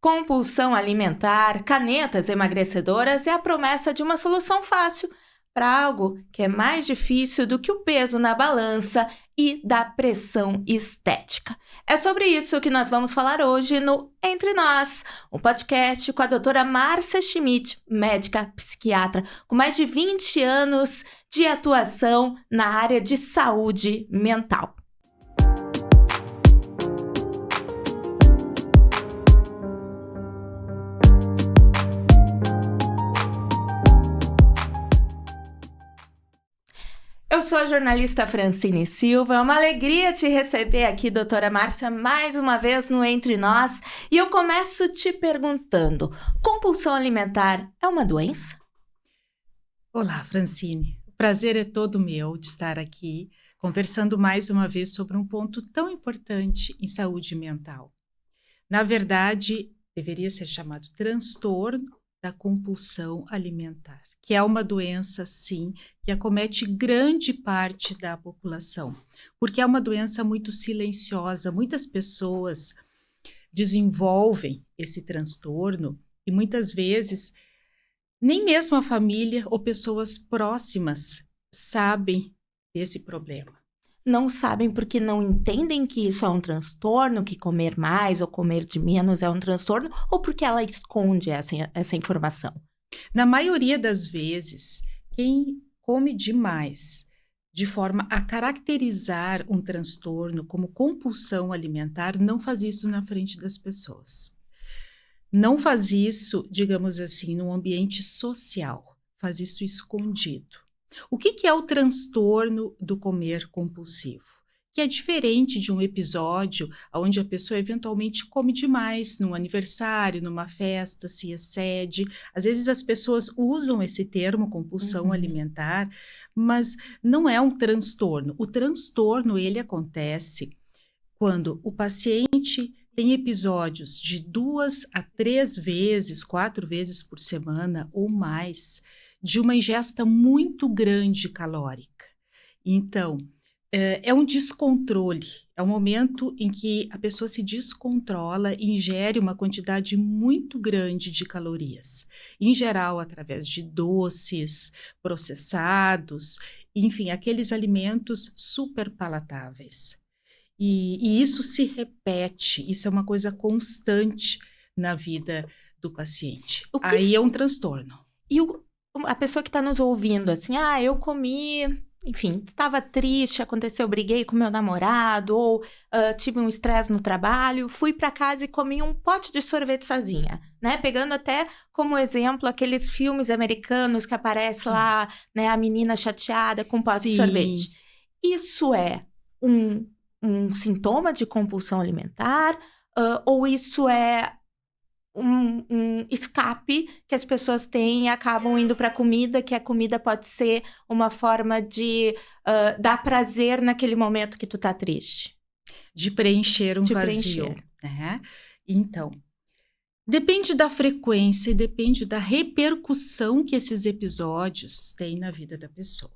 Compulsão alimentar, canetas emagrecedoras é a promessa de uma solução fácil para algo que é mais difícil do que o peso na balança e da pressão estética. É sobre isso que nós vamos falar hoje no Entre Nós, um podcast com a doutora Márcia Schmidt, médica psiquiatra, com mais de 20 anos de atuação na área de saúde mental. Eu sou a jornalista Francine Silva, é uma alegria te receber aqui, doutora Márcia, mais uma vez no Entre Nós. E eu começo te perguntando, compulsão alimentar é uma doença? Olá, Francine. O prazer é todo meu de estar aqui, conversando mais uma vez sobre um ponto tão importante em saúde mental. Na verdade, deveria ser chamado transtorno da compulsão alimentar, que é uma doença, sim, que acomete grande parte da população, porque é uma doença muito silenciosa. Muitas pessoas desenvolvem esse transtorno e muitas vezes nem mesmo a família ou pessoas próximas sabem desse problema. Não sabem porque não entendem que isso é um transtorno, que comer mais ou comer de menos é um transtorno, ou porque ela esconde essa informação? Na maioria das vezes, quem come demais, de forma a caracterizar um transtorno como compulsão alimentar, não faz isso na frente das pessoas. Não faz isso, digamos assim, num ambiente social, faz isso escondido. O que é o transtorno do comer compulsivo? Que é diferente de um episódio onde a pessoa eventualmente come demais, num aniversário, numa festa, se excede. Às vezes as pessoas usam esse termo, compulsão alimentar, mas não é um transtorno. O transtorno, ele acontece quando o paciente tem episódios de 2 a 3 vezes, 4 vezes por semana ou mais, de uma ingesta muito grande calórica. Então, é um descontrole, é um momento em que a pessoa se descontrola e ingere uma quantidade muito grande de calorias, em geral através de doces, processados, enfim, aqueles alimentos super palatáveis. E isso se repete, isso é uma coisa constante na vida do paciente. Aí é um transtorno. E a pessoa que está nos ouvindo, assim, eu comi, enfim, estava triste, aconteceu, briguei com meu namorado, ou tive um estresse no trabalho, fui para casa e comi um pote de sorvete sozinha, né? Pegando até como exemplo aqueles filmes americanos que aparece lá, né, a menina chateada com um pote de sorvete. Isso é um sintoma de compulsão alimentar, ou isso é um escape que as pessoas têm e acabam indo para a comida, que a comida pode ser uma forma de dar prazer naquele momento que tu tá triste? De preencher um vazio. Né? Então, depende da frequência e depende da repercussão que esses episódios têm na vida da pessoa.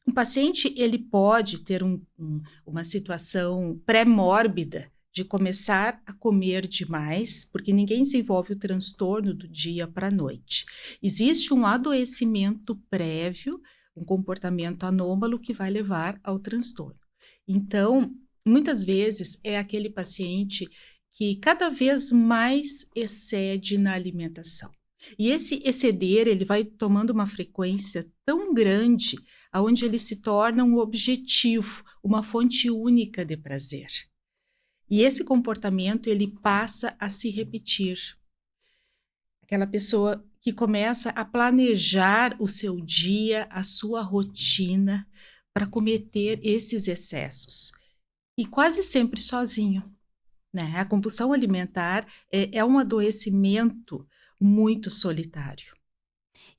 Um paciente, ele pode ter uma situação pré-mórbida de começar a comer demais, porque ninguém desenvolve o transtorno do dia para a noite. Existe um adoecimento prévio, um comportamento anômalo que vai levar ao transtorno. Então, muitas vezes é aquele paciente que cada vez mais excede na alimentação. E esse exceder, ele vai tomando uma frequência tão grande, aonde ele se torna um objetivo, uma fonte única de prazer. E esse comportamento, ele passa a se repetir. Aquela pessoa que começa a planejar o seu dia, a sua rotina, para cometer esses excessos. E quase sempre sozinho. Né? A compulsão alimentar é um adoecimento muito solitário.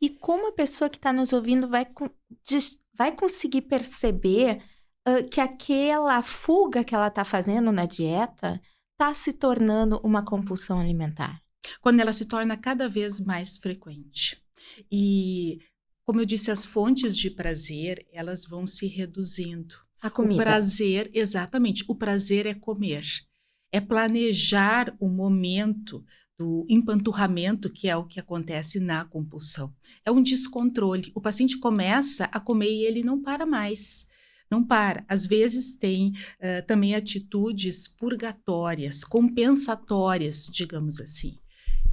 E como a pessoa que está nos ouvindo vai conseguir perceber que aquela fuga que ela está fazendo na dieta está se tornando uma compulsão alimentar? Quando ela se torna cada vez mais frequente. E, como eu disse, as fontes de prazer, elas vão se reduzindo. A comida. O prazer, exatamente, o prazer é comer. é planejar o momento do empanturramento, que é o que acontece na compulsão. É um descontrole. O paciente começa a comer e ele não para mais. Não para. Às vezes tem também atitudes purgatórias, compensatórias, digamos assim,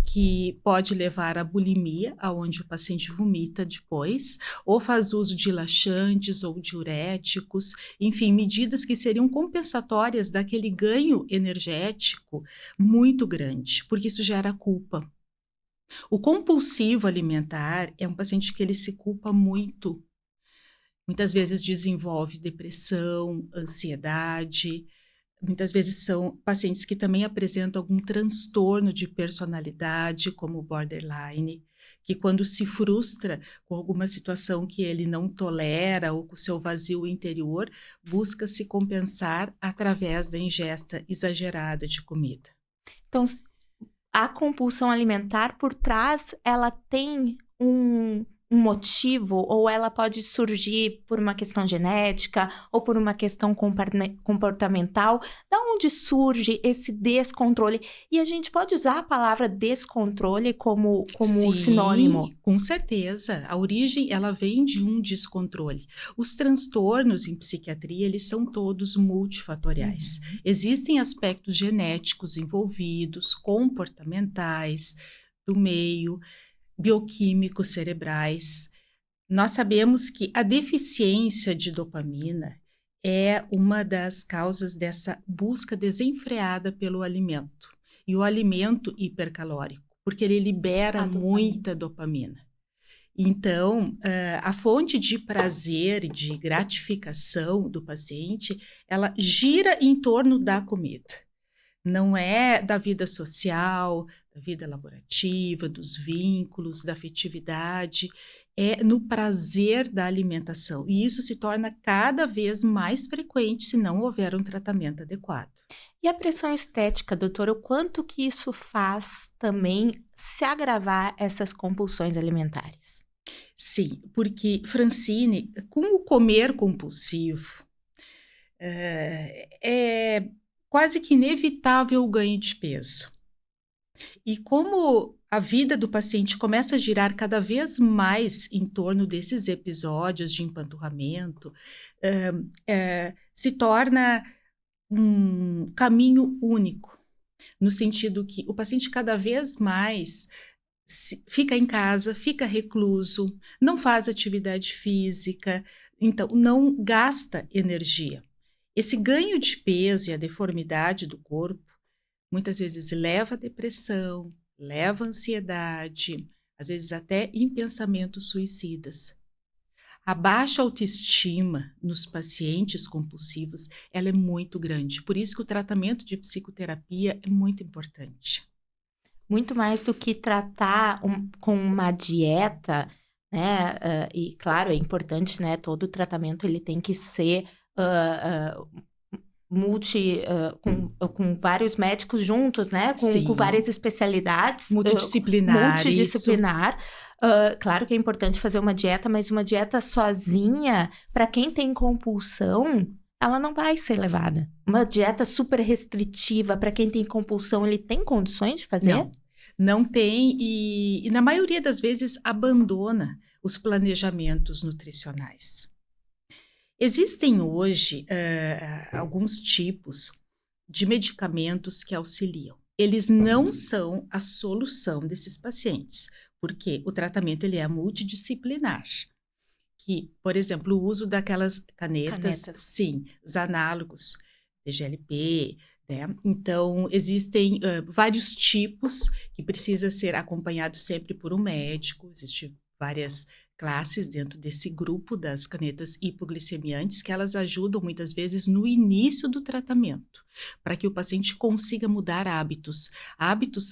que pode levar à bulimia, aonde o paciente vomita depois, ou faz uso de laxantes ou diuréticos, enfim, medidas que seriam compensatórias daquele ganho energético muito grande, porque isso gera culpa. O compulsivo alimentar é um paciente que ele se culpa muito. Muitas vezes desenvolve depressão, ansiedade. Muitas vezes são pacientes que também apresentam algum transtorno de personalidade, como o borderline, que quando se frustra com alguma situação que ele não tolera ou com o seu vazio interior, busca se compensar através da ingesta exagerada de comida. Então, a compulsão alimentar por trás, ela tem um motivo, ou ela pode surgir por uma questão genética ou por uma questão comportamental. Da onde surge esse descontrole? E a gente pode usar a palavra descontrole como Sim, sinônimo? com certeza. A origem, ela vem de um descontrole. Os transtornos em psiquiatria, eles são todos multifatoriais. Existem aspectos genéticos envolvidos, comportamentais, do meio, bioquímicos cerebrais. Nós sabemos que a deficiência de dopamina é uma das causas dessa busca desenfreada pelo alimento. E o alimento hipercalórico, porque ele libera muita dopamina. Então, a fonte de prazer e de gratificação do paciente, ela gira em torno da comida. Não é da vida social, da vida laborativa, dos vínculos, da afetividade, é no prazer da alimentação. E isso se torna cada vez mais frequente se não houver um tratamento adequado. E a pressão estética, doutora, o quanto que isso faz também se agravar essas compulsões alimentares? Sim, porque, Francine, com o comer compulsivo, é quase que inevitável o ganho de peso. E como a vida do paciente começa a girar cada vez mais em torno desses episódios de empanturramento, se torna um caminho único, no sentido que o paciente cada vez mais fica em casa, fica recluso, não faz atividade física, então não gasta energia. Esse ganho de peso e a deformidade do corpo muitas vezes leva à depressão, leva à ansiedade, às vezes até em pensamentos suicidas. A baixa autoestima nos pacientes compulsivos, ela é muito grande. Por isso que o tratamento de psicoterapia é muito importante. Muito mais do que tratar com uma dieta, né? E claro, é importante, né? Todo tratamento ele tem que ser com vários médicos juntos, né? Com várias especialidades. Multidisciplinar. Claro que é importante fazer uma dieta, mas uma dieta sozinha, para quem tem compulsão, ela não vai ser levada. Uma dieta super restritiva, para quem tem compulsão, ele tem condições de fazer? Não tem, e na maioria das vezes abandona os planejamentos nutricionais. Existem hoje alguns tipos de medicamentos que auxiliam. Eles não são a solução desses pacientes, porque o tratamento ele é multidisciplinar. Que, por exemplo, o uso daquelas canetas. Sim, os análogos, TGLP, né? Então, existem vários tipos que precisa ser acompanhado sempre por um médico. Existem várias classes dentro desse grupo das canetas hipoglicemiantes que elas ajudam muitas vezes no início do tratamento, para que o paciente consiga mudar hábitos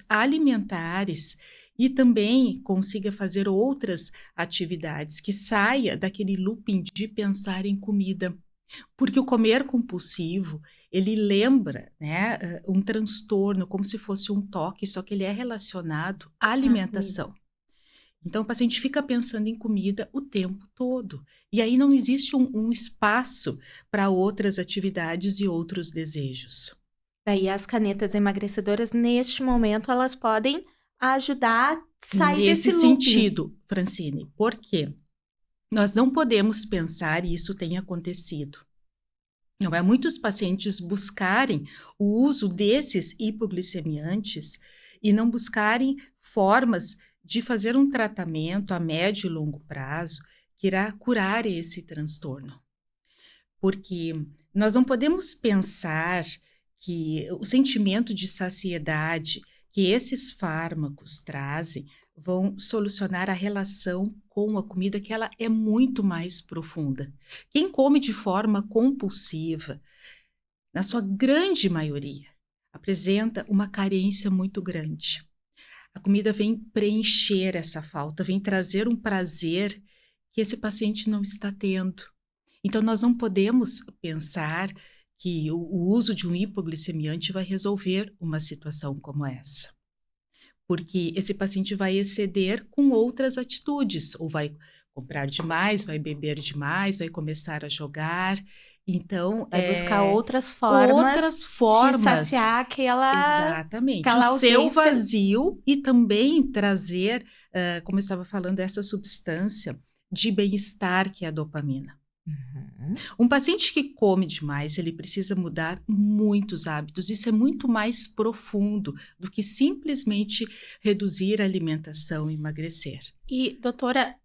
alimentares e também consiga fazer outras atividades, que saia daquele looping de pensar em comida. Porque o comer compulsivo, ele lembra, né, um transtorno, como se fosse um toque, só que ele é relacionado à alimentação. Então, o paciente fica pensando em comida o tempo todo. E aí não existe um espaço para outras atividades e outros desejos. Daí as canetas emagrecedoras, neste momento, elas podem ajudar a sair Nesse desse looping. sentido, Francine, por quê? Nós não podemos pensar, e isso tem acontecido, não é? Muitos pacientes buscarem o uso desses hipoglicemiantes e não buscarem formas de fazer um tratamento a médio e longo prazo que irá curar esse transtorno. Porque nós não podemos pensar que o sentimento de saciedade que esses fármacos trazem vão solucionar a relação com a comida, que ela é muito mais profunda. Quem come de forma compulsiva, na sua grande maioria, apresenta uma carência muito grande. A comida vem preencher essa falta, vem trazer um prazer que esse paciente não está tendo. Então, nós não podemos pensar que o uso de um hipoglicemiante vai resolver uma situação como essa, porque esse paciente vai exceder com outras atitudes, ou vai comprar demais, vai beber demais, vai começar a jogar. Então, Vai buscar outras outras formas de formas. saciar Exatamente, o aquela seu ausência. vazio e também trazer, como eu estava falando, essa substância de bem-estar que é a dopamina. Uhum. Um paciente que come demais, ele precisa mudar muitos hábitos. Isso é muito mais profundo do que simplesmente reduzir a alimentação e emagrecer. E, doutora,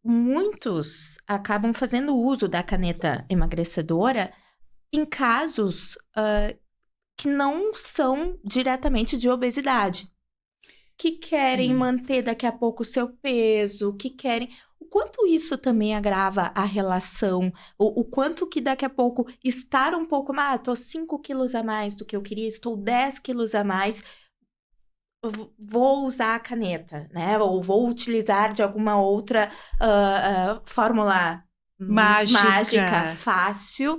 muitos acabam fazendo uso da caneta emagrecedora em casos que não são diretamente de obesidade, que querem Sim, manter daqui a pouco o seu peso, que querem. O quanto isso também agrava a relação, o quanto que daqui a pouco estar um pouco mais, tô 5 quilos a mais do que eu queria, estou 10 quilos a mais, vou usar a caneta, né? Ou vou utilizar de alguma outra fórmula mágica, mágica. fácil.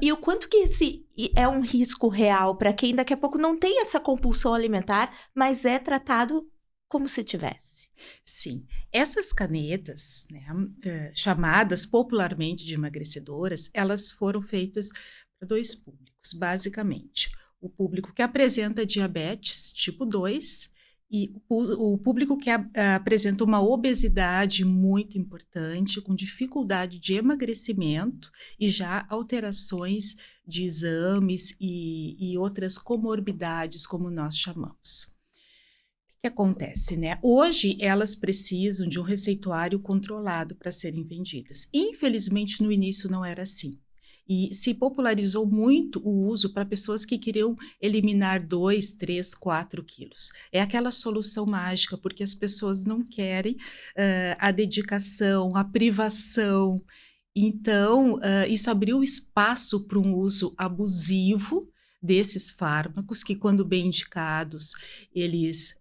E o quanto que esse é um risco real para quem daqui a pouco não tem essa compulsão alimentar, mas é tratado como se tivesse. Sim, essas canetas, né, chamadas popularmente de emagrecedoras, elas foram feitas para dois públicos, basicamente. O público que apresenta diabetes tipo 2 e o público que apresenta uma obesidade muito importante, com dificuldade de emagrecimento e já alterações de exames e outras comorbidades, como nós chamamos. O que acontece, né? Hoje elas precisam de um receituário controlado para serem vendidas. Infelizmente, no início não era assim. E se popularizou muito o uso para pessoas que queriam eliminar 2, 3, 4 quilos. É aquela solução mágica, porque as pessoas não querem a dedicação, a privação. Então, isso abriu espaço para um uso abusivo desses fármacos, que quando bem indicados, eles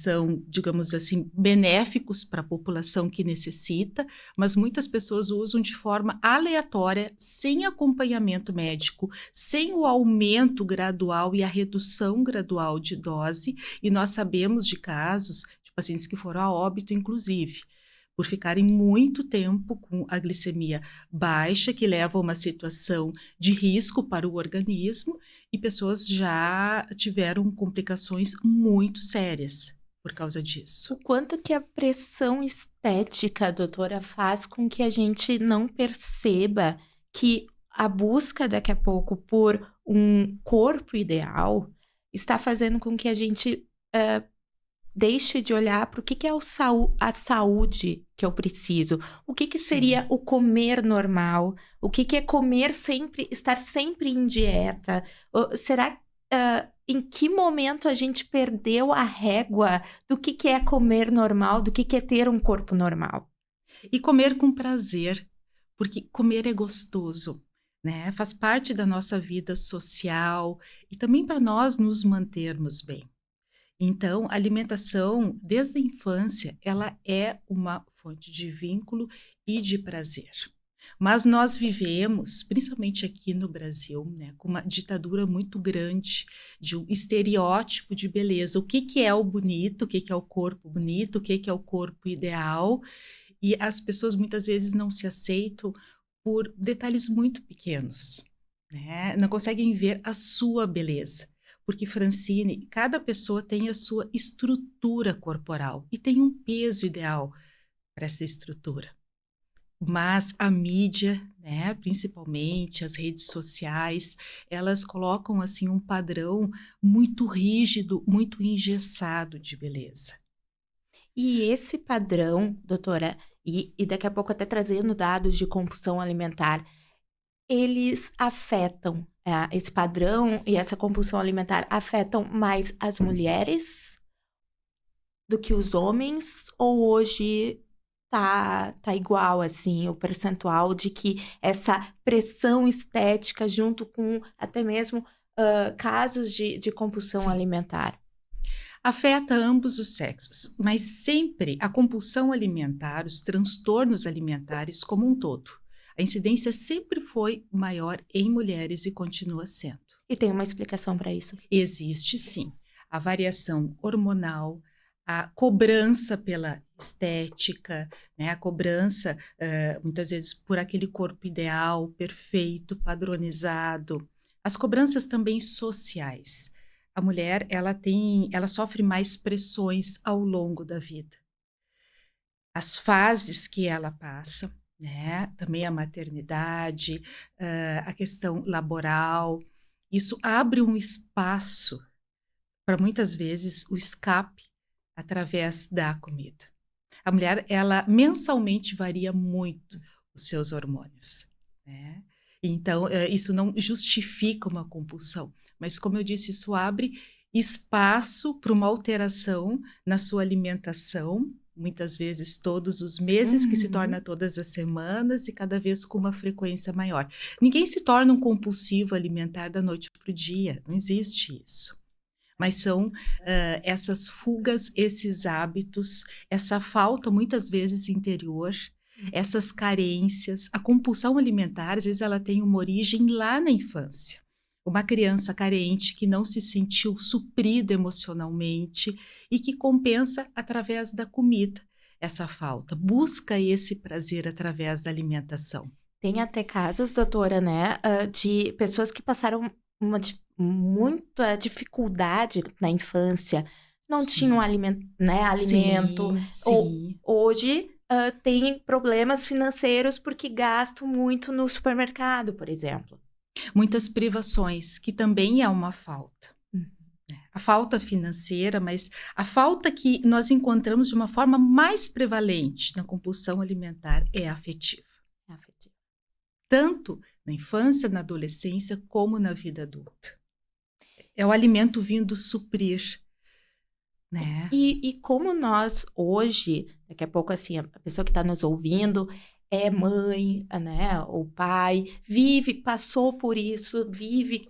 são, digamos assim, benéficos para a população que necessita, mas muitas pessoas usam de forma aleatória, sem acompanhamento médico, sem o aumento gradual e a redução gradual de dose, e nós sabemos de casos de pacientes que foram a óbito, inclusive, por ficarem muito tempo com a glicemia baixa, que leva a uma situação de risco para o organismo, e pessoas já tiveram complicações muito sérias por causa disso. O quanto que a pressão estética, doutora, faz com que a gente não perceba que a busca daqui a pouco por um corpo ideal está fazendo com que a gente deixe de olhar para o que é a saúde que eu preciso. O que seria Sim. o comer normal? O que é comer sempre, estar sempre em dieta? Será em que momento a gente perdeu a régua do que é comer normal, do que é ter um corpo normal? E comer com prazer, porque comer é gostoso, né? Faz parte da nossa vida social e também para nós nos mantermos bem. Então, a alimentação, desde a infância, ela é uma fonte de vínculo e de prazer. Mas nós vivemos, principalmente aqui no Brasil, né, com uma ditadura muito grande de um estereótipo de beleza. O que é o bonito, o que é o corpo bonito, o que é o corpo ideal. E as pessoas muitas vezes não se aceitam por detalhes muito pequenos, né? Não conseguem ver a sua beleza. Porque, Francine, cada pessoa tem a sua estrutura corporal e tem um peso ideal para essa estrutura. Mas a mídia, né, principalmente as redes sociais, elas colocam assim um padrão muito rígido, muito engessado de beleza. E esse padrão, doutora, e daqui a pouco até trazendo dados de compulsão alimentar, eles afetam, esse padrão e essa compulsão alimentar afetam mais as mulheres do que os homens? Ou hoje tá igual, assim, o percentual de que essa pressão estética junto com até mesmo, casos de compulsão Sim. alimentar? Afeta ambos os sexos, mas sempre a compulsão alimentar, os transtornos alimentares como um todo. A incidência sempre foi maior em mulheres e continua sendo. E tem uma explicação para isso? Existe sim a variação hormonal, a cobrança pela estética, né? A cobrança muitas vezes por aquele corpo ideal, perfeito, padronizado. As cobranças também sociais. A mulher ela sofre mais pressões ao longo da vida. As fases que ela passa, né? Também a maternidade, a questão laboral, isso abre um espaço para muitas vezes o escape através da comida. A mulher, ela mensalmente varia muito os seus hormônios, né? Então, isso não justifica uma compulsão, mas como eu disse, isso abre espaço para uma alteração na sua alimentação, muitas vezes todos os meses, que se Uhum. torna todas as semanas e cada vez com uma frequência maior. Ninguém se torna um compulsivo alimentar da noite para o dia, não existe isso. Mas são essas fugas, esses hábitos, essa falta muitas vezes interior, essas carências. A compulsão alimentar, às vezes ela tem uma origem lá na infância. Uma criança carente que não se sentiu suprida emocionalmente e que compensa através da comida essa falta, busca esse prazer através da alimentação. Tem até casos, doutora, né, de pessoas que passaram muita dificuldade na infância, não tinham Sim, alimento, sim, ou sim. hoje, têm problemas financeiros porque gastam muito no supermercado, por exemplo. Muitas privações, que também é uma falta. Hum, A falta financeira, mas a falta que nós encontramos de uma forma mais prevalente na compulsão alimentar é a afetiva. é afetivo. Tanto na infância, na adolescência, como na vida adulta. É o alimento vindo suprir, né? E como nós hoje, daqui a pouco, assim, a pessoa que está nos ouvindo é mãe, né, ou pai, passou por isso, vive,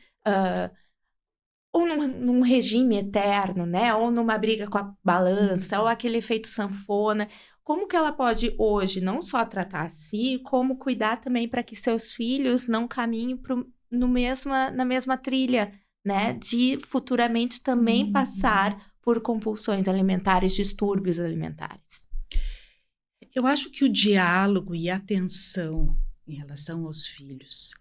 ou num regime eterno, né, ou numa briga com a balança, ou aquele efeito sanfona. Como que ela pode hoje não só tratar a si, como cuidar também para que seus filhos não caminhem na mesma trilha, né, de futuramente também Uhum. passar por compulsões alimentares, distúrbios alimentares? Eu acho que o diálogo e a atenção em relação aos filhos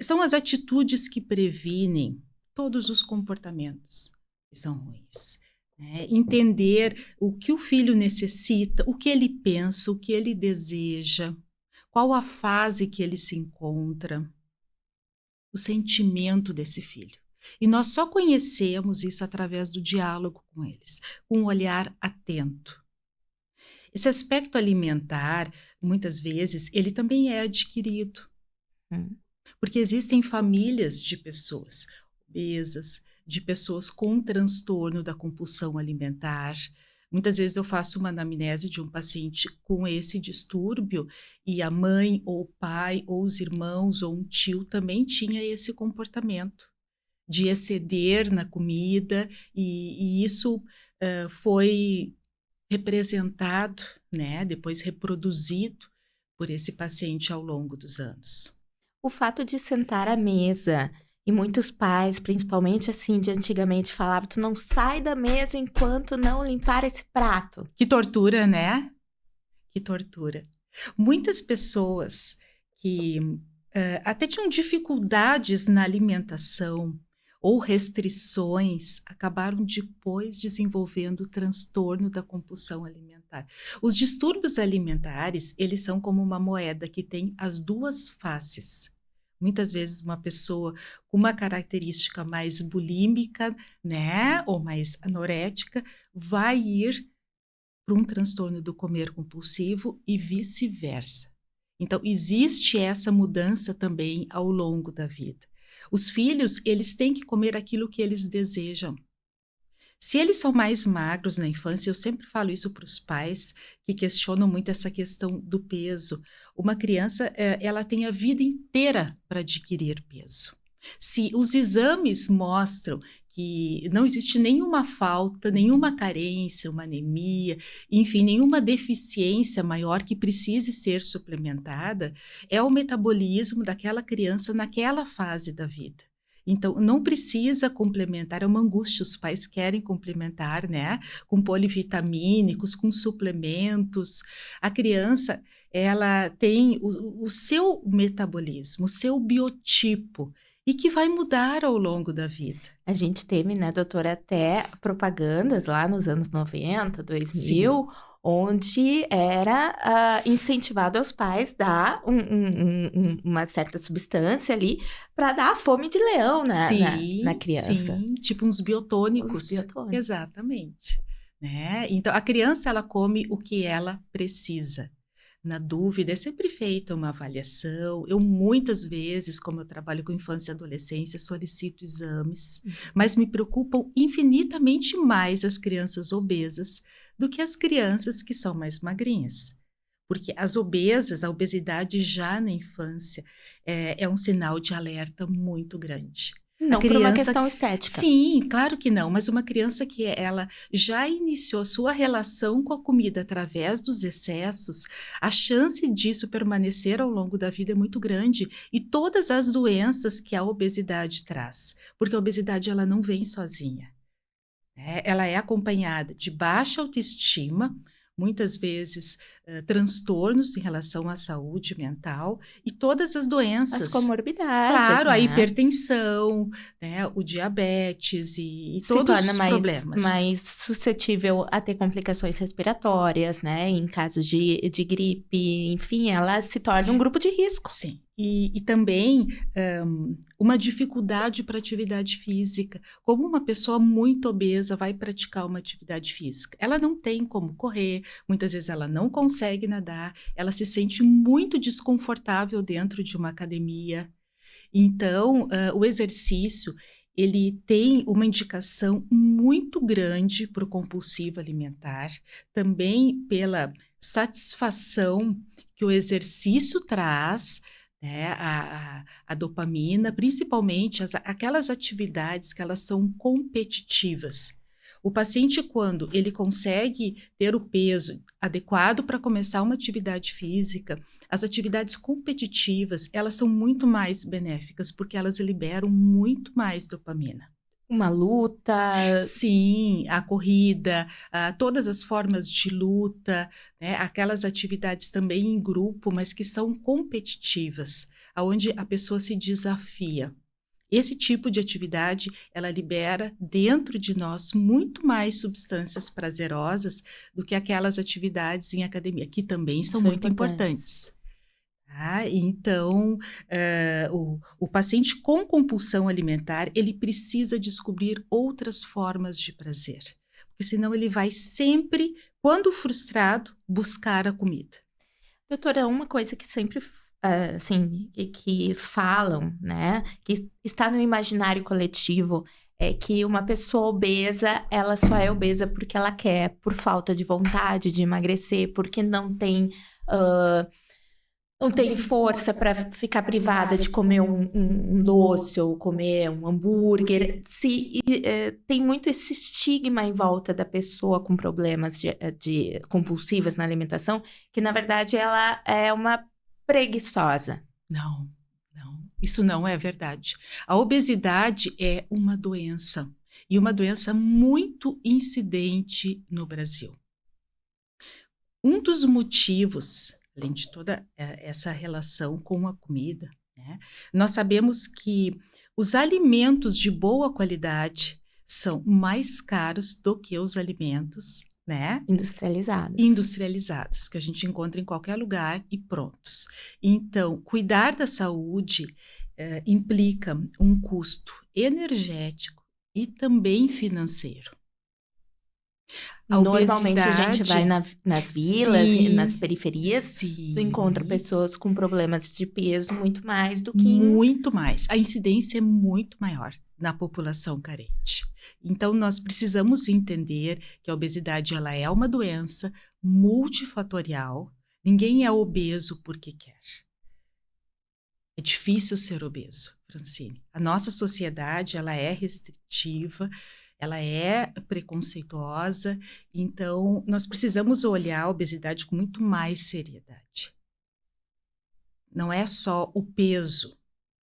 são as atitudes que previnem todos os comportamentos que são ruins. Né? Entender o que o filho necessita, o que ele pensa, o que ele deseja, qual a fase que ele se encontra, o sentimento desse filho. E nós só conhecemos isso através do diálogo com eles, com um olhar atento. Esse aspecto alimentar, muitas vezes, ele também é adquirido, Hum. porque existem famílias de pessoas obesas, de pessoas com transtorno da compulsão alimentar. Muitas vezes eu faço uma anamnese de um paciente com esse distúrbio e a mãe ou o pai ou os irmãos ou um tio também tinha esse comportamento de exceder na comida e isso foi representado, né, depois reproduzido por esse paciente ao longo dos anos. O fato de sentar à mesa, e muitos pais, principalmente assim de antigamente, falavam: "Tu não sai da mesa enquanto não limpar esse prato". Que tortura, né? Que tortura. Muitas pessoas que até tinham dificuldades na alimentação ou restrições acabaram depois desenvolvendo o transtorno da compulsão alimentar. Os distúrbios alimentares, eles são como uma moeda que tem as duas faces. Muitas vezes uma pessoa com uma característica mais bulímica, né, ou mais anorética, vai ir para um transtorno do comer compulsivo e vice-versa. Então, existe essa mudança também ao longo da vida. Os filhos, eles têm que comer aquilo que eles desejam. Se eles são mais magros na infância, eu sempre falo isso para os pais que questionam muito essa questão do peso. Uma criança, ela tem a vida inteira para adquirir peso. Se os exames mostram que não existe nenhuma falta, nenhuma carência, uma anemia, enfim, nenhuma deficiência maior que precise ser suplementada, é o metabolismo daquela criança naquela fase da vida. Então, não precisa complementar, é uma angústia, os pais querem complementar, né, com polivitamínicos, com suplementos. A criança, ela tem o seu metabolismo, o seu biotipo, e que vai mudar ao longo da vida. A gente teve, né, doutora, até propagandas lá nos anos 90, 2000, Sim. onde era incentivado aos pais dar uma certa substância ali para dar a fome de leão na Sim, criança. sim, tipo uns Os biotônicos. biotônicos. Exatamente, né. Então a criança ela come o que ela precisa. Na dúvida é sempre feita uma avaliação. Eu muitas vezes, como eu trabalho com infância e adolescência, solicito exames, mas me preocupam infinitamente mais as crianças obesas do que as crianças que são mais magrinhas. Porque as obesas, a obesidade já na infância, é um sinal de alerta muito grande. A Não por uma criança questão estética. sim, claro que não, mas uma criança que ela já iniciou sua relação com a comida através dos excessos, a chance disso permanecer ao longo da vida é muito grande, e todas as doenças que a obesidade traz, porque a obesidade ela não vem sozinha. Ela é acompanhada de baixa autoestima, muitas vezes transtornos em relação à saúde mental e todas as As doenças. comorbidades, Claro, a né? hipertensão, né, o diabetes e Se todos torna os problemas. mais suscetível a ter complicações respiratórias, né? Em casos de gripe, enfim, ela se torna um grupo de risco. Sim, e também uma dificuldade para atividade física. Como uma pessoa muito obesa vai praticar uma atividade física? Ela não tem como correr, muitas vezes ela não consegue nadar, ela se sente muito desconfortável dentro de uma academia. Então, o exercício, ele tem uma indicação muito grande para o compulsivo alimentar, também pela satisfação que o exercício traz, né, a dopamina, principalmente aquelas atividades que elas são competitivas. O paciente, quando ele consegue ter o peso adequado para começar uma atividade física, as atividades competitivas, elas são muito mais benéficas, porque elas liberam muito mais dopamina. Uma luta. Sim, a corrida, todas as formas de luta, né, aquelas atividades também em grupo, mas que são competitivas, aonde a pessoa se desafia. Esse tipo de atividade, ela libera dentro de nós muito mais substâncias prazerosas do que aquelas atividades em academia, que também são muito importantes. Tá? Então, o paciente com compulsão alimentar, ele precisa descobrir outras formas de prazer, porque senão ele vai sempre, quando frustrado, buscar a comida. Doutora, uma coisa que sempre, assim, que falam, né, que está no imaginário coletivo, é que uma pessoa obesa, ela só é obesa porque ela quer, por falta de vontade de emagrecer, porque não tem força para ficar privada de comer um doce ou comer um hambúrguer. Tem muito esse estigma em volta da pessoa com problemas de compulsivas na alimentação, que na verdade ela é uma preguiçosa. Não, não, isso não é verdade. A obesidade é uma doença, e uma doença muito incidente no Brasil. Um dos motivos, além de toda essa relação com a comida, né, nós sabemos que Os alimentos de boa qualidade são mais caros do que os alimentos, né, Industrializados. industrializados, que a gente encontra em qualquer lugar e prontos. Então, cuidar da saúde implica um custo energético e também financeiro. A Normalmente a gente vai obesidade, nas vilas e nas sim, periferias, tu encontra sim, pessoas com problemas de peso muito mais do que muito mais. A incidência é muito maior na população carente. Então, nós precisamos entender que a obesidade ela é uma doença multifatorial. Ninguém é obeso porque quer. É difícil ser obeso, Francine. A nossa sociedade ela é restritiva, ela é preconceituosa, então nós precisamos olhar a obesidade com muito mais seriedade. Não é só o peso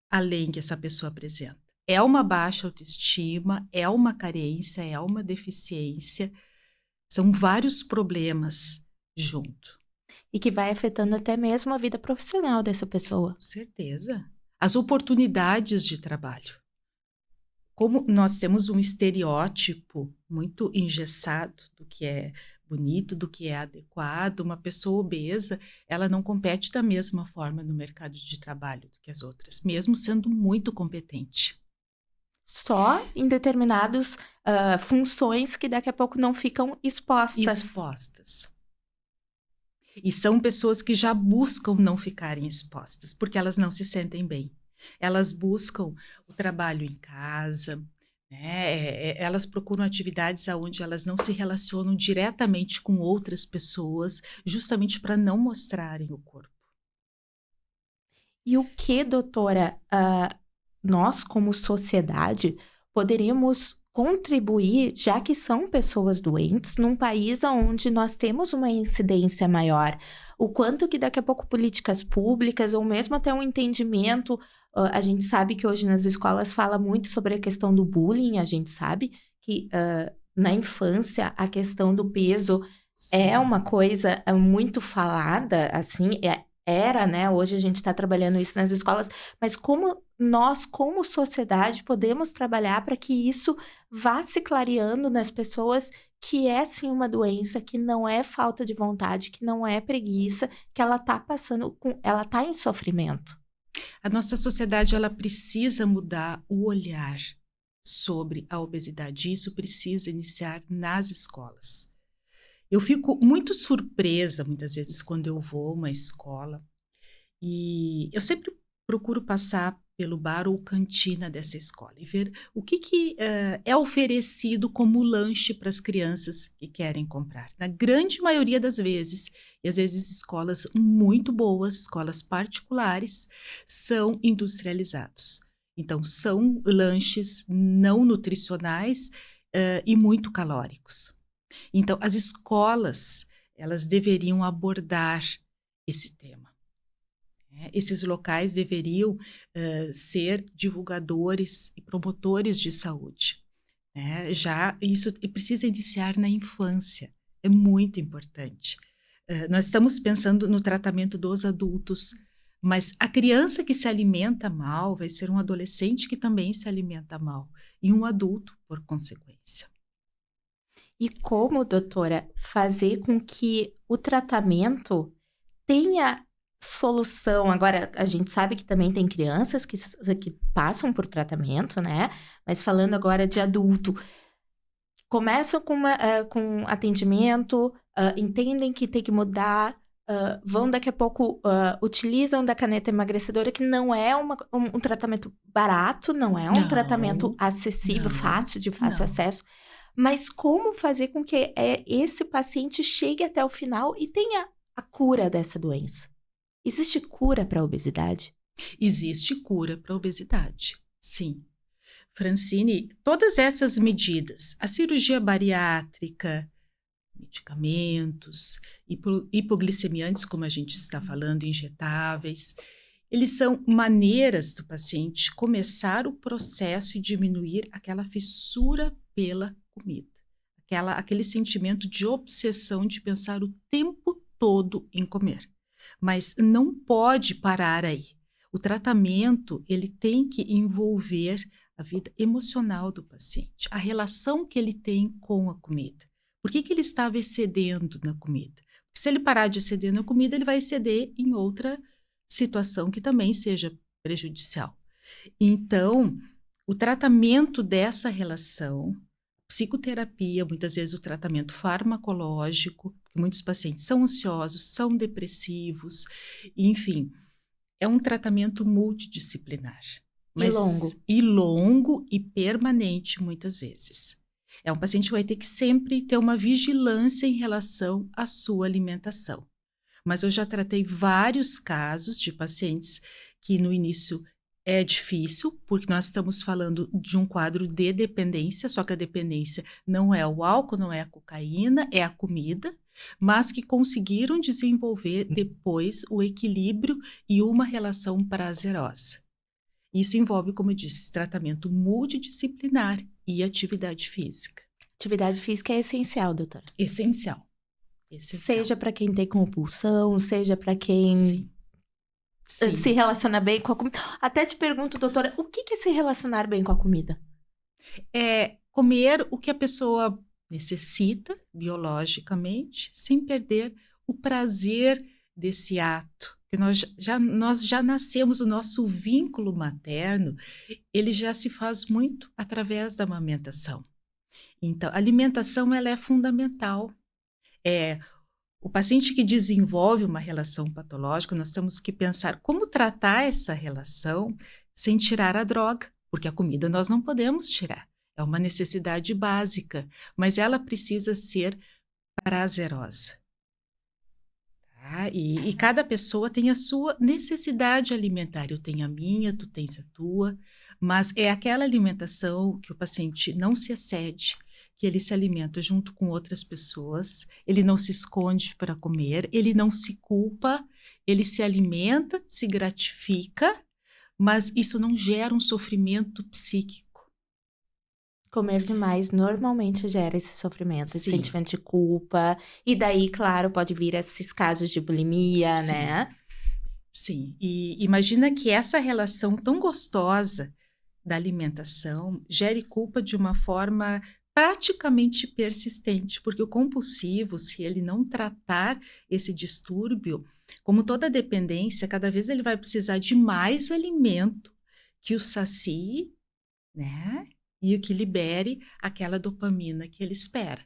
além que essa pessoa apresenta. É uma baixa autoestima, é uma carência, é uma deficiência, são vários problemas junto. e que vai afetando até mesmo a vida profissional dessa pessoa. Com certeza. As oportunidades de trabalho. Como nós temos um estereótipo muito engessado do que é bonito, do que é adequado, uma pessoa obesa, ela não compete da mesma forma no mercado de trabalho do que as outras, mesmo sendo muito competente. Só em determinadas funções que daqui a pouco não ficam expostas. E são pessoas que já buscam não ficarem expostas, porque elas não se sentem bem. Elas buscam o trabalho em casa, né? Elas procuram atividades onde elas não se relacionam diretamente com outras pessoas, justamente para não mostrarem o corpo. E o que, doutora, nós como sociedade poderíamos contribuir, já que são pessoas doentes, num país onde nós temos uma incidência maior? O quanto que daqui a pouco políticas públicas, ou mesmo até um entendimento, a gente sabe que hoje nas escolas fala muito sobre a questão do bullying, a gente sabe que na infância a questão do peso é Sim. uma coisa muito falada, assim, era, né? Hoje a gente está trabalhando isso nas escolas, mas como nós, como sociedade, podemos trabalhar para que isso vá se clareando nas pessoas que é sim uma doença, que não é falta de vontade, que não é preguiça, que ela tá passando ela tá em sofrimento. A nossa sociedade ela precisa mudar o olhar sobre a obesidade. Isso precisa iniciar nas escolas. Eu fico muito surpresa, muitas vezes, quando eu vou a uma escola e eu sempre procuro passar pelo bar ou cantina dessa escola e ver o que é oferecido como lanche para as crianças que querem comprar. Na grande maioria das vezes, e às vezes escolas muito boas, escolas particulares, são industrializados. Então, são lanches não nutricionais e muito calóricos. Então, as escolas, elas deveriam abordar esse tema. Esses locais deveriam ser divulgadores e promotores de saúde. Já isso precisa iniciar na infância, é muito importante. Nós estamos pensando no tratamento dos adultos, mas a criança que se alimenta mal vai ser um adolescente que também se alimenta mal, e um adulto por consequência. E como, doutora, fazer com que o tratamento tenha solução? Agora, a gente sabe que também tem crianças que passam por tratamento, né? Mas falando agora de adulto, começam com atendimento, entendem que tem que mudar, vão daqui a pouco, utilizam da caneta emagrecedora, que não é um tratamento barato, não é um tratamento acessível, de fácil acesso. Mas como fazer com que esse paciente chegue até o final e tenha a cura dessa doença? Existe cura para a obesidade? Existe cura para a obesidade, sim. Francine, todas essas medidas, a cirurgia bariátrica, medicamentos, hipoglicemiantes, como a gente está falando, injetáveis, eles são maneiras do paciente começar o processo e diminuir aquela fissura pela comida, aquele sentimento de obsessão de pensar o tempo todo em comer. Mas não pode parar aí. o tratamento, ele tem que envolver a vida emocional do paciente, a relação que ele tem com a comida. Por que ele estava excedendo na comida? Porque se ele parar de exceder na comida, ele vai exceder em outra situação que também seja prejudicial. Então, o tratamento dessa relação, psicoterapia, muitas vezes o tratamento farmacológico, porque muitos pacientes são ansiosos, são depressivos, enfim, é um tratamento multidisciplinar. E longo e permanente, muitas vezes. É um paciente que vai ter que sempre ter uma vigilância em relação à sua alimentação. Mas eu já tratei vários casos de pacientes que no início é difícil, porque nós estamos falando de um quadro de dependência, só que a dependência não é o álcool, não é a cocaína, é a comida, mas que conseguiram desenvolver depois o equilíbrio e uma relação prazerosa. Isso envolve, como eu disse, tratamento multidisciplinar e atividade física. Atividade física é essencial, doutora. Essencial. Seja para quem tem compulsão, seja para quem Sim. se relaciona bem com a comida. Até te pergunto, doutora, o que é se relacionar bem com a comida? É comer o que a pessoa necessita biologicamente, sem perder o prazer desse ato. Porque nós já nascemos, o nosso vínculo materno, ele já se faz muito através da amamentação. Então, a alimentação ela é fundamental. O paciente que desenvolve uma relação patológica, nós temos que pensar como tratar essa relação sem tirar a droga, porque a comida nós não podemos tirar. É uma necessidade básica, mas ela precisa ser prazerosa. Tá? E cada pessoa tem a sua necessidade alimentar. Eu tenho a minha, tu tens a tua, mas é aquela alimentação que o paciente não se excede, que ele se alimenta junto com outras pessoas, ele não se esconde para comer, ele não se culpa, ele se alimenta, se gratifica, mas isso não gera um sofrimento psíquico. Comer demais normalmente gera esse sofrimento, esse Sim. sentimento de culpa. E daí, claro, pode vir esses casos de bulimia, Sim. né? Sim, e imagina que essa relação tão gostosa da alimentação gere culpa de uma forma praticamente persistente, porque o compulsivo, se ele não tratar esse distúrbio, como toda dependência, cada vez ele vai precisar de mais alimento que o sacie, né? E o que libere aquela dopamina que ele espera.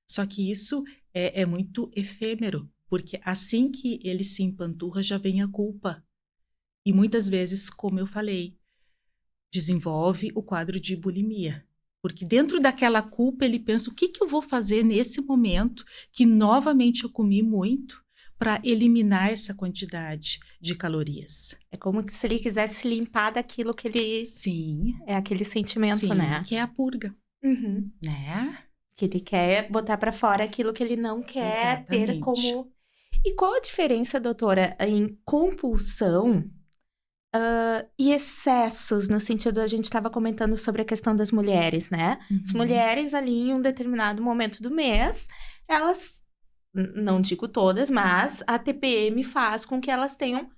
Só que isso é muito efêmero, porque assim que ele se empanturra, já vem a culpa. E muitas vezes, como eu falei, desenvolve o quadro de bulimia. Porque dentro daquela culpa ele pensa, o que eu vou fazer nesse momento que novamente eu comi muito para eliminar essa quantidade de calorias. É como se ele quisesse se limpar daquilo que ele... Sim. É aquele sentimento, Sim, né? que é a purga. Uhum. Né? Que ele quer botar pra fora aquilo que ele não quer ter Exatamente. como... E qual a diferença, doutora, em compulsão e excessos, no sentido, a gente estava comentando sobre a questão das mulheres, né? As mulheres ali em um determinado momento do mês, elas, não digo todas, mas a TPM faz com que elas tenham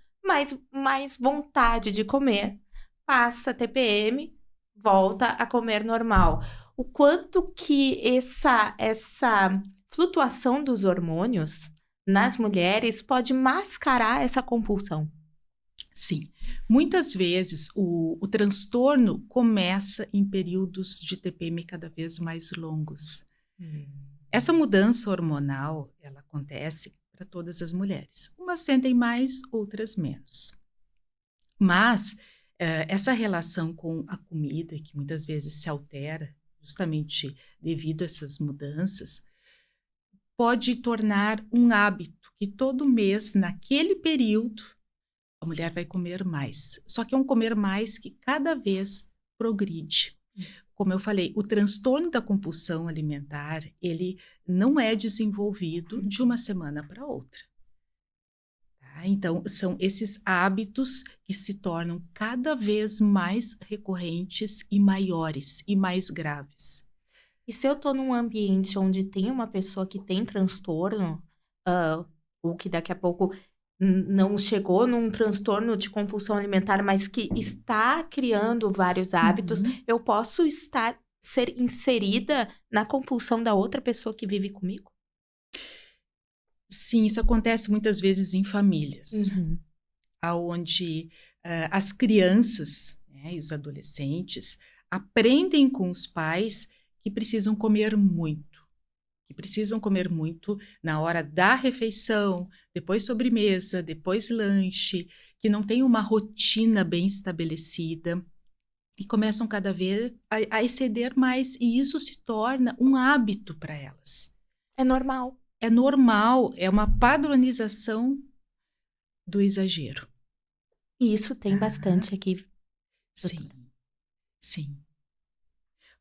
mais vontade de comer. Passa a TPM, volta a comer normal. O quanto que essa flutuação dos hormônios nas mulheres pode mascarar essa compulsão? Sim. Muitas vezes o transtorno começa em períodos de TPM cada vez mais longos. Essa mudança hormonal, ela acontece para todas as mulheres. Umas sentem mais, outras menos. Mas essa relação com a comida, que muitas vezes se altera justamente devido a essas mudanças, pode tornar um hábito que todo mês, naquele período, a mulher vai comer mais. Só que é um comer mais que cada vez progride. Como eu falei, o transtorno da compulsão alimentar, ele não é desenvolvido de uma semana para outra. Tá? Então, são esses hábitos que se tornam cada vez mais recorrentes e maiores e mais graves. E se eu tô num ambiente onde tem uma pessoa que tem transtorno, ou que daqui a pouco não chegou num transtorno de compulsão alimentar, mas que está criando vários hábitos, Uhum. eu posso ser inserida na compulsão da outra pessoa que vive comigo? Sim, isso acontece muitas vezes em famílias, Uhum. aonde, as crianças, né, e os adolescentes aprendem com os pais que precisam comer muito, que precisam comer muito na hora da refeição, depois sobremesa, depois lanche, que não tem uma rotina bem estabelecida e começam cada vez a exceder mais, e isso se torna um hábito para elas. É normal. É normal, é uma padronização do exagero. E isso tem Ah, bastante aqui, sim, doutora. sim.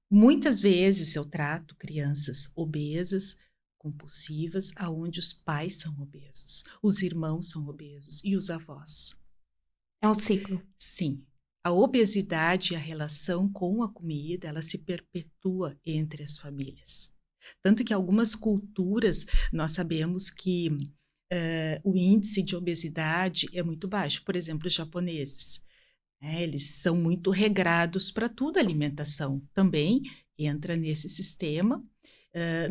Muitas vezes eu trato crianças obesas, compulsivas, aonde os pais são obesos, os irmãos são obesos e os avós. É um ciclo. Sim, a obesidade e a relação com a comida, ela se perpetua entre as famílias. Tanto que algumas culturas nós sabemos que o índice de obesidade é muito baixo. Por exemplo, os japoneses, né, eles são muito regrados para tudo, a alimentação também entra nesse sistema.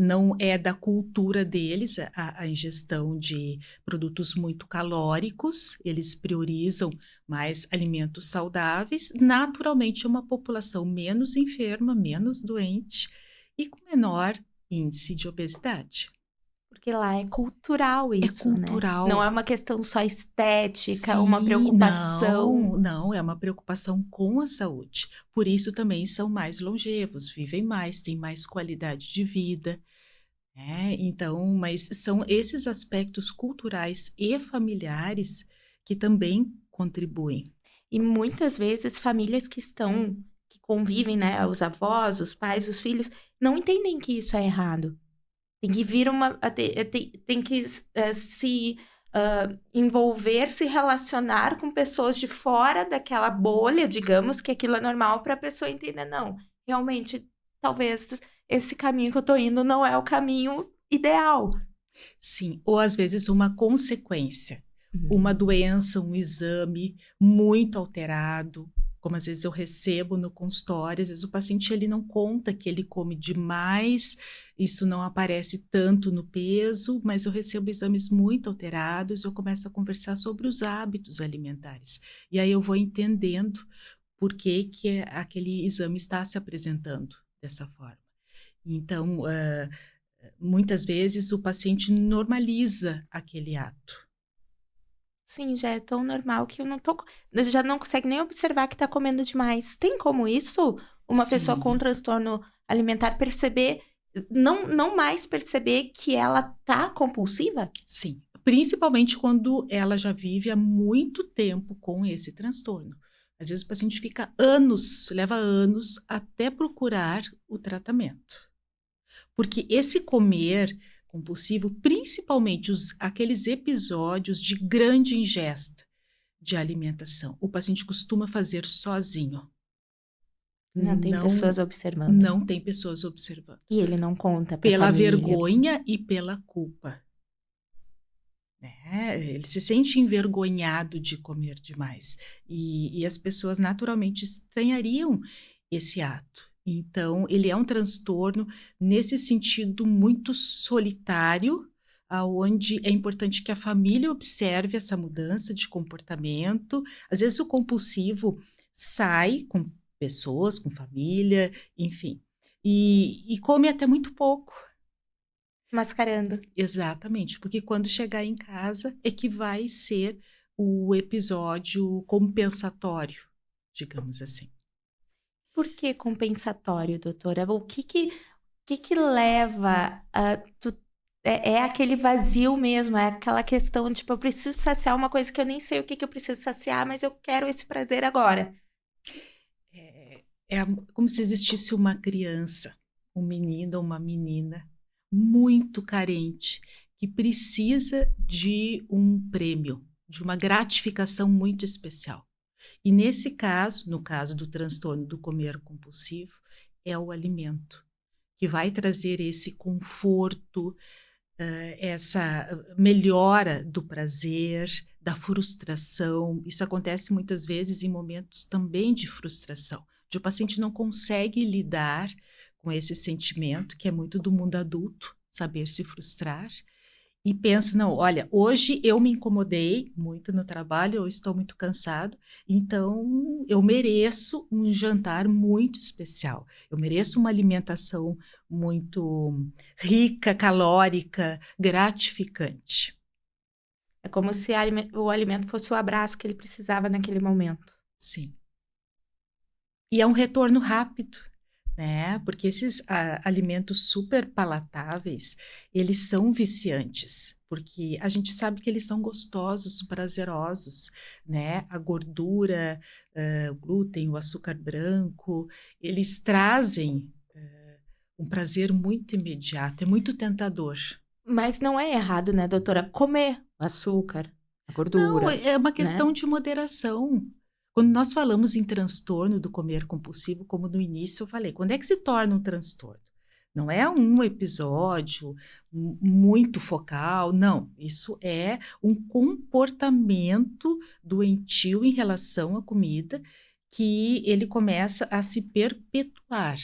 Não é da cultura deles a ingestão de produtos muito calóricos, eles priorizam mais alimentos saudáveis. Naturalmente, é uma população menos enferma, menos doente e com menor índice de obesidade. Porque lá é cultural É isso, né? Não cultural. é uma questão só estética, uma Sim, preocupação. não, é uma preocupação com a saúde. Por isso também são mais longevos, vivem mais, têm mais qualidade de vida, né. Então, mas são esses aspectos culturais e familiares que também contribuem. E muitas vezes famílias que convivem, né, os avós, os pais, os filhos, não entendem que isso é errado. Tem que vir uma tem que se, envolver, se relacionar com pessoas de fora daquela bolha, digamos, que aquilo é normal para a pessoa entender: "Não, realmente, talvez esse caminho que eu tô indo não é o caminho ideal". Sim, ou às vezes uma consequência, Uhum. uma doença, um exame muito alterado, como às vezes eu recebo no consultório, às vezes o paciente ele não conta que ele come demais, isso não aparece tanto no peso, mas eu recebo exames muito alterados, eu começo a conversar sobre os hábitos alimentares. E aí eu vou entendendo por que que aquele exame está se apresentando dessa forma. Então, muitas vezes o paciente normaliza aquele ato. Sim, já é tão normal que já não consegue nem observar que tá comendo demais. Tem como isso? Uma pessoa com Sim, transtorno alimentar perceber não mais perceber que ela tá compulsiva? sim. Principalmente quando ela já vive há muito tempo com esse transtorno. Às vezes o paciente fica anos, leva anos até procurar o tratamento. Porque esse comer compulsivo, principalmente aqueles episódios de grande ingesta de alimentação, o paciente costuma fazer sozinho. Não tem Não, pessoas observando. não tem pessoas observando. E ele não conta pra Pela família. vergonha e pela culpa, né, ele se sente envergonhado de comer demais, e as pessoas naturalmente estranhariam esse ato. Então, ele é um transtorno nesse sentido muito solitário, aonde é importante que a família observe essa mudança de comportamento. Às vezes o compulsivo sai com pessoas, com família, enfim, e come até muito pouco. Mascarando. Exatamente, porque quando chegar em casa é que vai ser o episódio compensatório, digamos assim. Por que compensatório, doutora? O que que leva a é aquele vazio mesmo, é aquela questão, tipo, eu preciso saciar uma coisa que eu nem sei o que que eu preciso saciar, mas eu quero esse prazer agora. É como se existisse uma criança, um menino ou uma menina muito carente, que precisa de um prêmio, de uma gratificação muito especial. E nesse caso, no caso do transtorno do comer compulsivo, é o alimento, que vai trazer esse conforto, essa melhora do prazer, da frustração. Isso acontece muitas vezes em momentos também de frustração, onde o paciente não consegue lidar com esse sentimento, que é muito do mundo adulto, saber se frustrar, e pensa, não, olha, hoje eu me incomodei muito no trabalho, eu estou muito cansado, então eu mereço um jantar muito especial, eu mereço uma alimentação muito rica, calórica, gratificante. É como se o alimento fosse o abraço que ele precisava naquele momento. Sim. E é um retorno rápido, né? Porque esses alimentos super palatáveis, eles são viciantes, porque a gente sabe que eles são gostosos, prazerosos, né? A gordura, o glúten, o açúcar branco, eles trazem um prazer muito imediato, é muito tentador. Mas não é errado, né, doutora, comer o açúcar, a Não, gordura, é uma né? questão de moderação. Quando nós falamos em transtorno do comer compulsivo, como no início eu falei, quando é que se torna um transtorno? Não é um episódio muito focal, não. Isso é um comportamento doentio em relação à comida que ele começa a se perpetuar.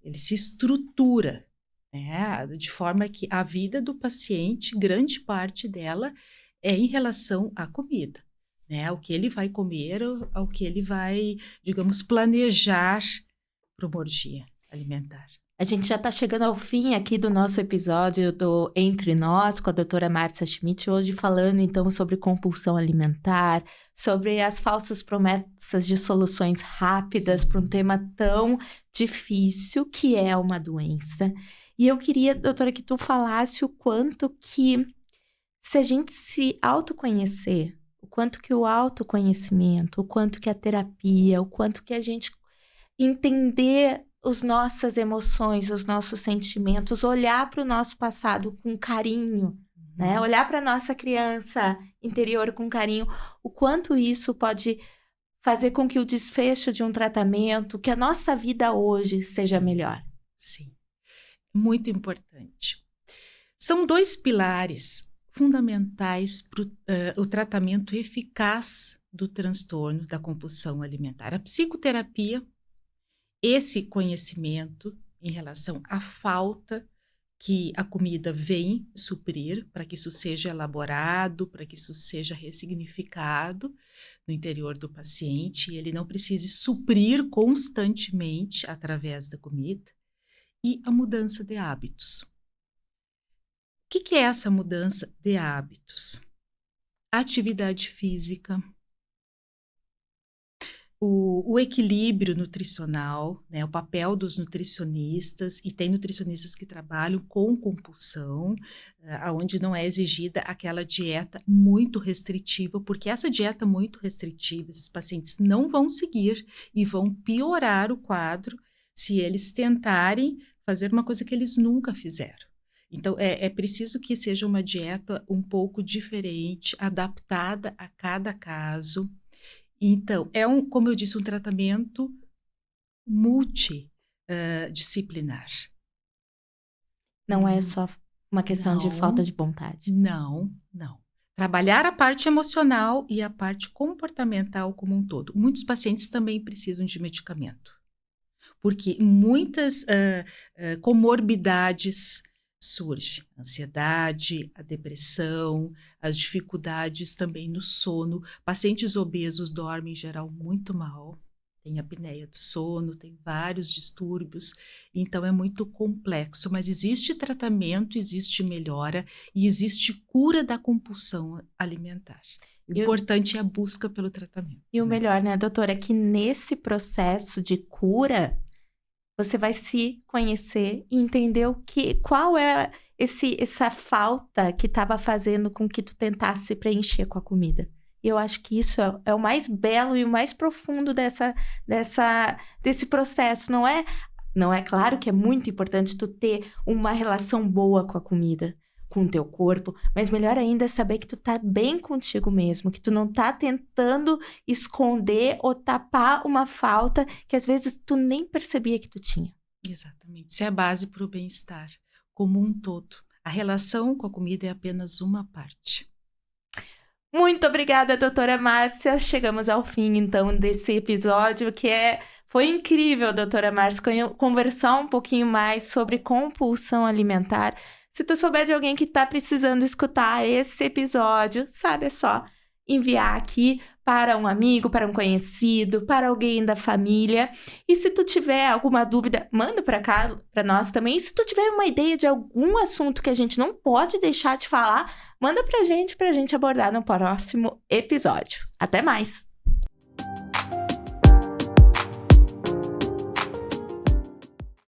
Ele se estrutura, né, de forma que a vida do paciente, grande parte dela é em relação à comida, né, o que ele vai comer, ao que ele vai, digamos, planejar para o dia alimentar. A gente já está chegando ao fim aqui do nosso episódio do Entre Nós, com a doutora Márcia Schmidt, hoje falando então sobre compulsão alimentar, sobre as falsas promessas de soluções rápidas para um tema tão difícil que é uma doença. E eu queria, doutora, que tu falasse o quanto que, se a gente se autoconhecer, o quanto que o autoconhecimento, o quanto que a terapia, o quanto que a gente entender as nossas emoções, os nossos sentimentos, olhar para o nosso passado com carinho, né? Olhar para a nossa criança interior com carinho, o quanto isso pode fazer com que o desfecho de um tratamento, que a nossa vida hoje seja melhor. Sim, muito importante. São 2 pilares fundamentais para o tratamento eficaz do transtorno da compulsão alimentar. A psicoterapia, esse conhecimento em relação à falta que a comida vem suprir, para que isso seja elaborado, para que isso seja ressignificado no interior do paciente, e ele não precise suprir constantemente através da comida, e a mudança de hábitos. O que é essa mudança de hábitos? Atividade física, o equilíbrio nutricional, né, o papel dos nutricionistas, e tem nutricionistas que trabalham com compulsão, onde não é exigida aquela dieta muito restritiva, porque essa dieta muito restritiva, esses pacientes não vão seguir e vão piorar o quadro se eles tentarem fazer uma coisa que eles nunca fizeram. Então, é preciso que seja uma dieta um pouco diferente, adaptada a cada caso. Então, como eu disse, um tratamento multidisciplinar. Não é só uma questão de falta de vontade. Não. Trabalhar a parte emocional e a parte comportamental como um todo. Muitos pacientes também precisam de medicamento, porque muitas comorbidades surgem. A ansiedade, a depressão, as dificuldades também no sono. Pacientes obesos dormem, em geral, muito mal. Tem apneia do sono, tem vários distúrbios. Então, é muito complexo. Mas existe tratamento, existe melhora e existe cura da compulsão alimentar. O importante é a busca pelo tratamento. E o melhor, né, doutora, é que nesse processo de cura, você vai se conhecer e entender qual é essa falta que estava fazendo com que tu tentasse preencher com a comida. E eu acho que isso é o mais belo e o mais profundo desse processo. Não é claro que é muito importante tu ter uma relação boa com a comida, com o teu corpo, mas melhor ainda é saber que tu tá bem contigo mesmo, que tu não tá tentando esconder ou tapar uma falta que às vezes tu nem percebia que tu tinha. Exatamente. Isso é a base para o bem-estar como um todo. A relação com a comida é apenas uma parte. Muito obrigada, doutora Márcia. Chegamos ao fim, então, desse episódio, foi incrível, doutora Márcia, conversar um pouquinho mais sobre compulsão alimentar. Se tu souber de alguém que está precisando escutar esse episódio, sabe, é só enviar aqui para um amigo, para um conhecido, para alguém da família. E se tu tiver alguma dúvida, manda para cá, para nós também. E se tu tiver uma ideia de algum assunto que a gente não pode deixar de falar, manda pra gente abordar no próximo episódio. Até mais!